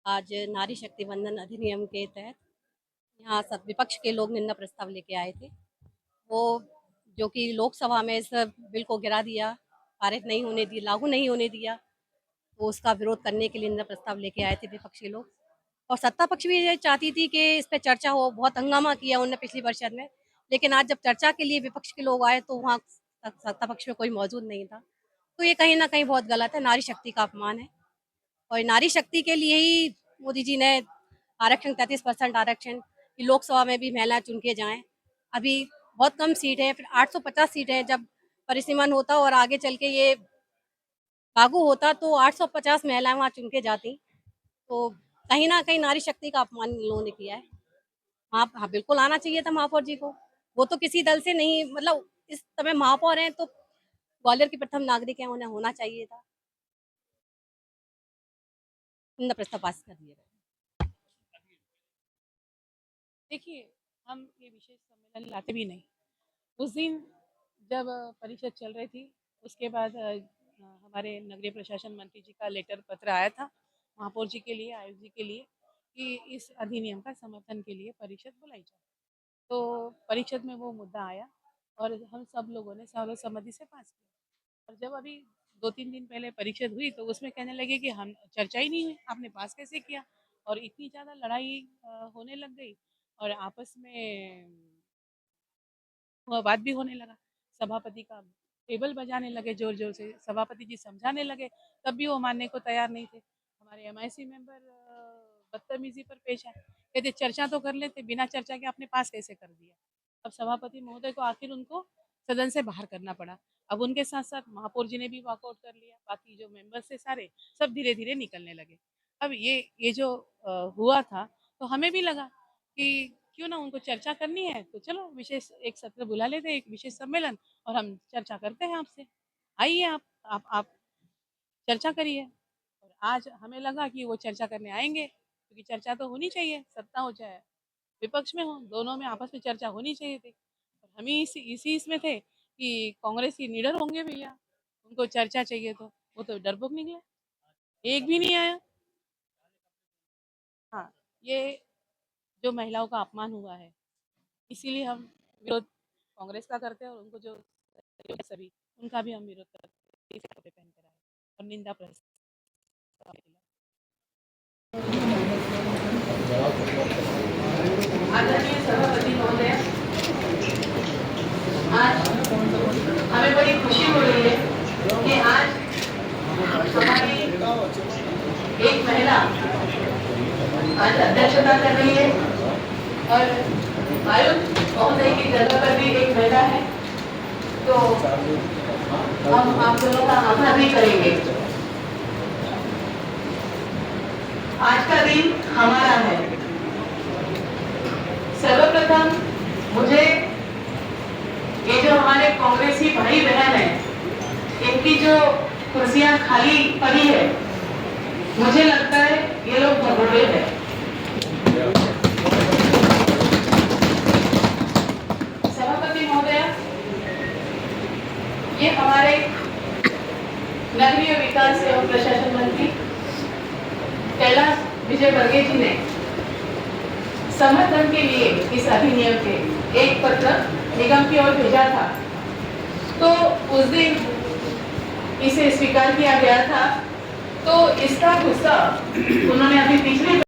आज नारी शक्ति वंदन अधिनियम के तहत यहाँ सब विपक्ष के लोग निंदा प्रस्ताव लेके आए थे। वो जो कि लोकसभा में इस बिल को गिरा दिया, पारित नहीं होने दिया, लागू नहीं होने दिया, तो उसका विरोध करने के लिए निंदा प्रस्ताव लेके आए थे विपक्षी लोग। और सत्ता पक्ष भी ये चाहती थी कि इस पे चर्चा हो, बहुत हंगामा किया उन्होंने पिछली परिषद में। लेकिन आज जब चर्चा के लिए विपक्ष के लोग आए तो वहाँ सत्ता पक्ष में कोई मौजूद नहीं था। तो ये कहीं न कहीं बहुत गलत है, नारी शक्ति का अपमान है। और नारी शक्ति के लिए ही मोदी जी ने आरक्षण 33% आरक्षण कि लोकसभा में भी महिलाएं चुन के जाएं। अभी बहुत कम सीट है, फिर 850 सीटें हैं। जब परिसीमन होता और आगे चल के ये लागू होता तो 850 महिलाएं वहां चुन के जाती। तो कहीं ना कहीं नारी शक्ति का अपमान इन लोगों ने किया है। हाँ, बिल्कुल आना चाहिए था महापौर जी को। वो तो किसी दल से नहीं, मतलब इस समय महापौर हैं तो ग्वालियर की प्रथम नागरिक है, उन्हें होना चाहिए था। उनका प्रस्ताव पास कर दिया गया। देखिए, हम ये विशेष सम्मेलन लाते भी नहीं। उस दिन जब परिषद चल रही थी, उसके बाद हमारे नगरीय प्रशासन मंत्री जी का लेटर पत्र आया था महापौर जी के लिए, आयुक्त जी के लिए कि इस अधिनियम का समर्थन के लिए परिषद बुलाई जाए। तो परिषद में वो मुद्दा आया और हम सब लोगों ने सर्वसम्मति से पास किया। और जब अभी 2-3 दिन पहले परिषद हुई तो उसमें कहने लगे कि हम चर्चा ही नहीं हुई, आपने पास कैसे किया? और इतनी ज़्यादा लड़ाई होने लग गई और आपस में बात भी होने लगा। सभापति का टेबल बजाने लगे ज़ोर-ज़ोर से, सभापति जी समझाने लगे, तब भी वो मानने को तैयार नहीं थे। हमारे एमआईसी मेंबर बदतमीज़ी पर पेश आए, कहते चर्चा तो कर लेते, बिना चर्चा के आपने पास कैसे कर दिया? अब सभापति महोदय को आखिर उनको सदन से बाहर करना पड़ा। अब उनके साथ-साथ महापौर जी ने भी वॉकआउट कर लिया, बाकी जो मेंबर्स थे सारे, सब धीरे-धीरे निकलने लगे। अब ये जो हुआ था, तो हमें भी लगा कि क्यों ना उनको चर्चा करनी है तो चलो विशेष एक सत्र बुला लेते हैं, एक विशेष सम्मेलन और हम चर्चा करते हैं आपसे। आइए आप चर्चा करिए। और आज हमें लगा कि वो चर्चा करने आएँगे, क्योंकि चर्चा तो होनी चाहिए, सत्ता हो चाहे विपक्ष में हो, दोनों में आपस में चर्चा होनी चाहिए थी। और हम ही इसी इसमें थे कि कांग्रेसी निडर होंगे भैया, उनको चर्चा चाहिए तो, वो तो डरपोक निकले, एक भी नहीं आया। हाँ, ये जो महिलाओं का अपमान हुआ है, इसीलिए हम विरोध कांग्रेस का करते हैं और उनको जो सहयोग है सभी, उनका भी हम विरोध करते हैं, इसी कपड़े पहन कर आए और निंदा प्रस्ताव के खिलाफ। आदरणीय सभापति महोदय, आज हमें बड़ी खुशी हो रही है कि आज हमारी एक महिला आज अध्यक्षता कर रही है और आयुक्त महोदय की जगह पर भी एक महिला है, तो हम आप दोनों का आभार भी करेंगे। आज का दिन हमारा है। सर्वप्रथम मुझे ये जो हमारे कांग्रेसी भाई बहन है, इनकी जो कुर्सियां खाली पड़ी है, मुझे लगता है ये लोग भगोड़े हैं। सभापति महोदय, ये हमारे नगरीय विकास एवं प्रशासन मंत्री कैलाश विजयवर्गीय जी ने समर्थन के लिए इस अधिनियम के एक पत्र निगम की ओर भेजा था, तो उस दिन इसे स्वीकार किया गया था। तो इसका गुस्सा उन्होंने अभी पिछले